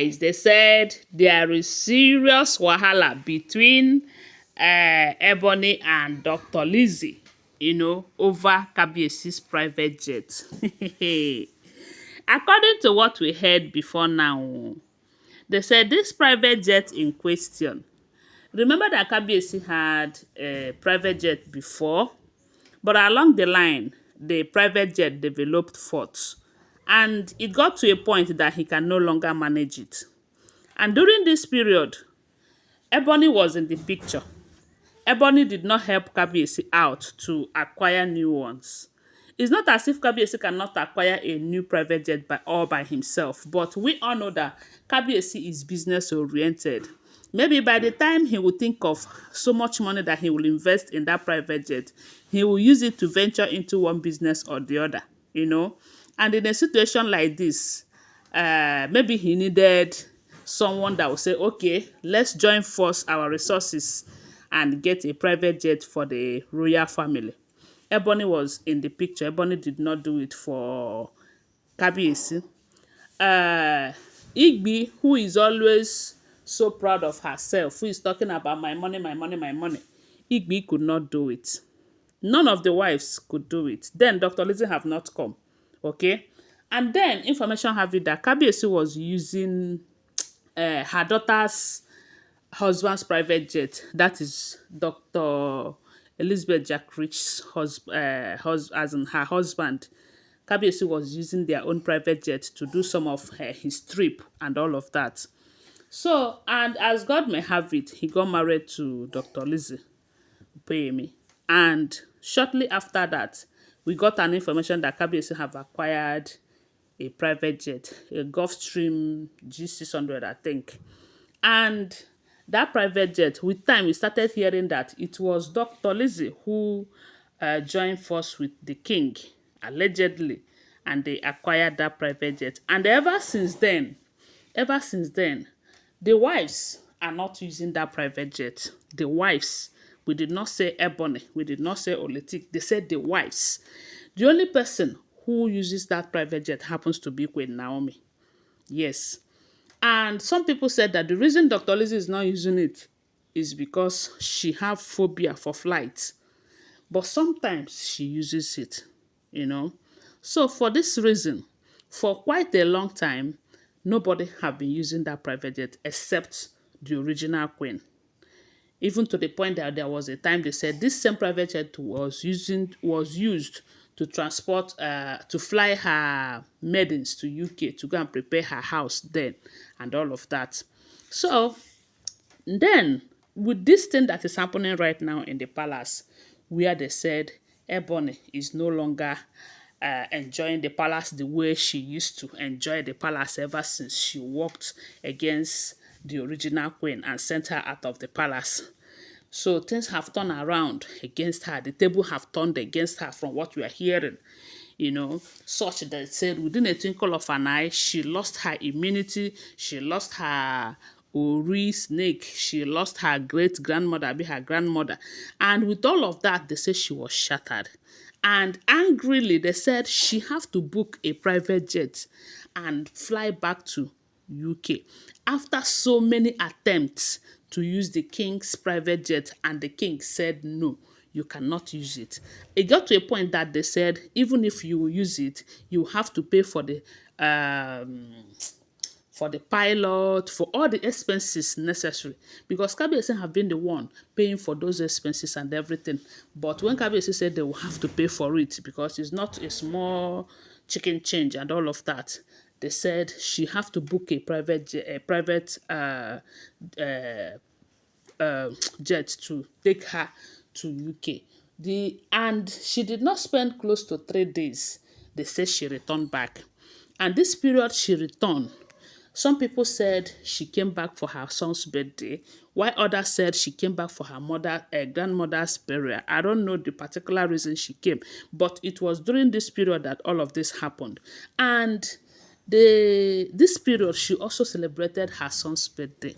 guys. They said there is serious wahala between Ebony and Dr. Lizzy, over Kabiesi's private jet. According to what we heard before now, they said this private jet in question. Remember that Kabiesi had a private jet before, but along the line, the private jet developed faults, and it got to a point that he can no longer manage it. And during this period, Ebony was in the picture. Ebony did not help Kabiesi out to acquire new ones. It's not as if Kabiesi cannot acquire a new private jet all by himself, but we all know that Kabiesi is business oriented. Maybe by the time he will think of so much money that he will invest in that private jet, he will use it to venture into one business or the other. And in a situation like this, maybe he needed someone that will say, okay, let's join force our resources and get a private jet for the royal family. Ebony was in the picture. Ebony did not do it for Kabiesi. Igbi, who is always so proud of herself, who is talking about my money, my money, my money, Igbi could not do it. None of the wives could do it. Then Dr. Lizzy have not come. Okay? And then information have it that Kabiesi was using her daughter's husband's private jet. That is Dr. Elizabeth Jack Rich's as in her husband. Kabiesi was using their own private jet to do some of his trip and all of that. So, and as God may have it, he got married to Dr. Lizzy, pay me. And shortly after that, we got an information that Kabiesi have acquired a private jet, a Gulfstream G600, I think. And that private jet, with time, we started hearing that it was Dr. Lizzy who joined force with the king, allegedly, and they acquired that private jet. And ever since then, the wives are not using that private jet. The wives, we did not say Ebony, we did not say Oletik, they said the wives. The only person who uses that private jet happens to be Queen Naomi. Yes. And some people said that the reason Dr. Lizzy is not using it is because she have phobia for flight. But sometimes she uses it. So for this reason, for quite a long time, nobody have been using that private jet except the original queen. Even to the point that there was a time they said this same private jet was used to transport to fly her maidens to UK to go and prepare her house then and all of that. So then with this thing that is happening right now in the palace, where they said Ebony is no longer enjoying the palace the way she used to enjoy the palace ever since she walked against the original queen and sent her out of the palace. So things have turned around against her. The table have turned against her from what we are hearing. Such that said within a twinkle of an eye, she lost her immunity, she lost her Ori snake, she lost her great grandmother, her grandmother. And with all of that, they say she was shattered. And angrily, they said she have to book a private jet and fly back to UK after so many attempts to use the king's private jet, and the king said no, you cannot use it. It got to a point that they said even if you use it, you have to pay for the pilot, for all the expenses necessary, because Kabiyesi have been the one paying for those expenses and everything. But when Kabiyesi said they will have to pay for it because it's not a small chicken change and all of that, they said she have to book a private jet to take her to UK. And she did not spend close to 3 days. They say she returned back. And this period she returned, some people said she came back for her son's birthday, while others said she came back for her grandmother's burial. I don't know the particular reason she came, but it was during this period that all of this happened. And this period, she also celebrated her son's birthday,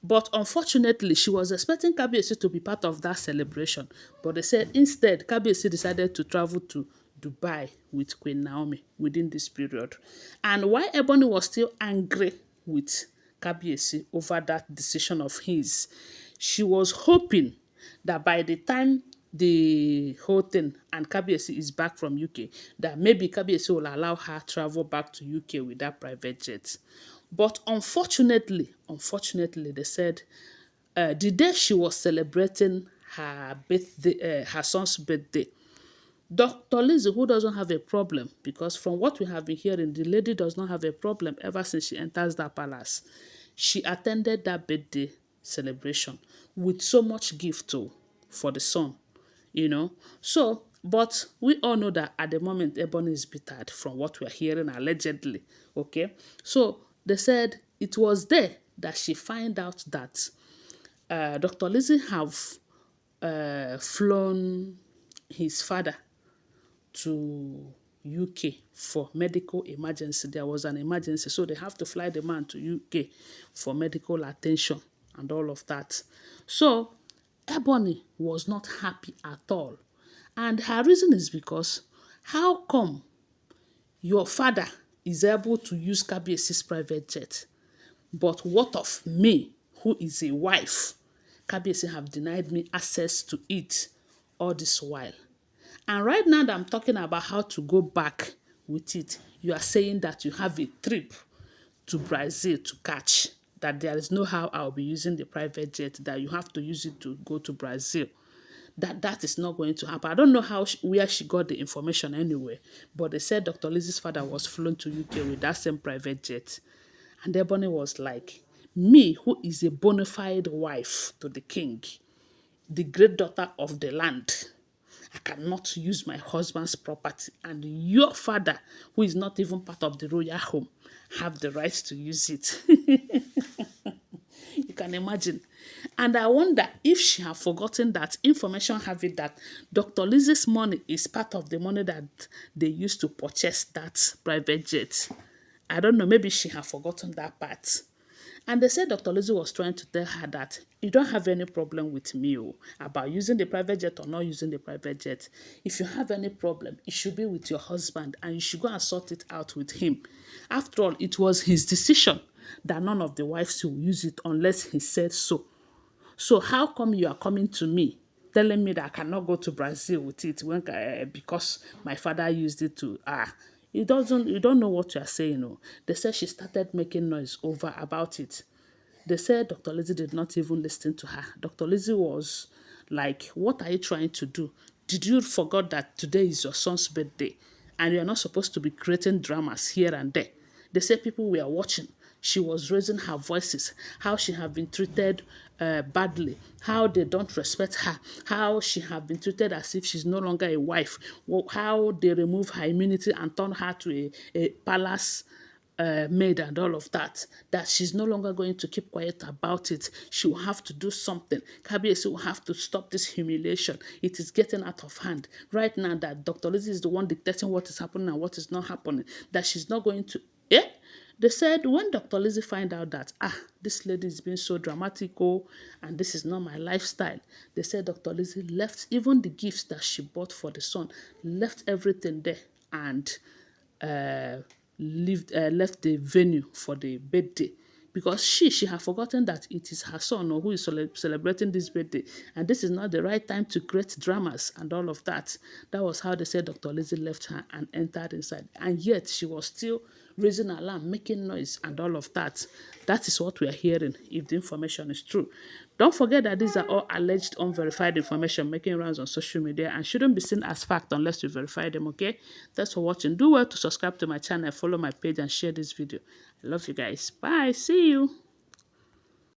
But unfortunately, she was expecting Kabiyesi to be part of that celebration. But they said instead, Kabiyesi decided to travel to Dubai with Queen Naomi within this period. And why Ebony was still angry with Kabiesi over that decision of his, she was hoping that by the time the whole thing and Kabiesi is back from UK, that maybe Kabiesi will allow her travel back to UK with that private jet. But unfortunately, they said the day she was celebrating her birthday, her son's birthday, Dr. Lizzy, who doesn't have a problem, because from what we have been hearing, the lady does not have a problem ever since she enters that palace. She attended that birthday celebration with so much gift too for the son, you know. So, but we all know that at the moment, Ebony is bittered from what we are hearing allegedly, okay? So, they said it was there that she find out that Dr. Lizzy have flown his father to UK for medical emergency. There was an emergency, so they have to fly the man to UK for medical attention and all of that. So Ebony was not happy at all. And her reason is because how come your father is able to use Kabiesi's private jet, but what of me, who is a wife? Kabiesi have denied me access to it all this while. And right now that I'm talking about how to go back with it, you are saying that you have a trip to Brazil to catch, that there is no how I'll be using the private jet, that you have to use it to go to Brazil. That is not going to happen. I don't know where she got the information anyway, but they said Dr. Lizzie's father was flown to UK with that same private jet. And Ebony was like, me, who is a bona fide wife to the king, the great daughter of the land, I cannot use my husband's property, and your father, who is not even part of the royal home, have the right to use it. You can imagine. And I wonder if she have forgotten that information have it that Dr. Lizzie's money is part of the money that they used to purchase that private jet. I don't know, maybe she have forgotten that part. And they said Dr. Lizzy was trying to tell her that you don't have any problem with me about using the private jet or not using the private jet. If you have any problem, it should be with your husband and you should go and sort it out with him. After all, it was his decision that none of the wives will use it unless he said so. So how come you are coming to me telling me that I cannot go to Brazil with it because my father used it to you don't know what you are saying. No. They said she started making noise over about it. They said Dr. Lizzy did not even listen to her. Dr. Lizzy was like, what are you trying to do? Did you forget that today is your son's birthday and you're not supposed to be creating dramas here and there? They said people were watching. She was raising her voices, how she have been treated badly, how they don't respect her, how she have been treated as if she's no longer a wife, how they remove her immunity and turn her to a palace maid and all of that, that she's no longer going to keep quiet about it. She will have to do something. Kabiesi will have to stop this humiliation. It is getting out of hand. Right now that Dr. Lizzy is the one dictating what is happening and what is not happening, that she's not going to... They said when Dr. Lizzy find out that, this lady is being so dramatic, and this is not my lifestyle, they said Dr. Lizzy left even the gifts that she bought for the son, left everything there and left the venue for the birthday because she had forgotten that it is her son who is celebrating this birthday and this is not the right time to create dramas and all of that. That was how they said Dr. Lizzy left her and entered inside, and yet she was still raising alarm, making noise and all of that. That is what we are hearing if the information is true. Don't forget that these are all alleged unverified information making rounds on social media and shouldn't be seen as fact unless you verify them, okay? Thanks for watching. Do well to subscribe to my channel, follow my page and share this video. I love you guys. Bye. See you.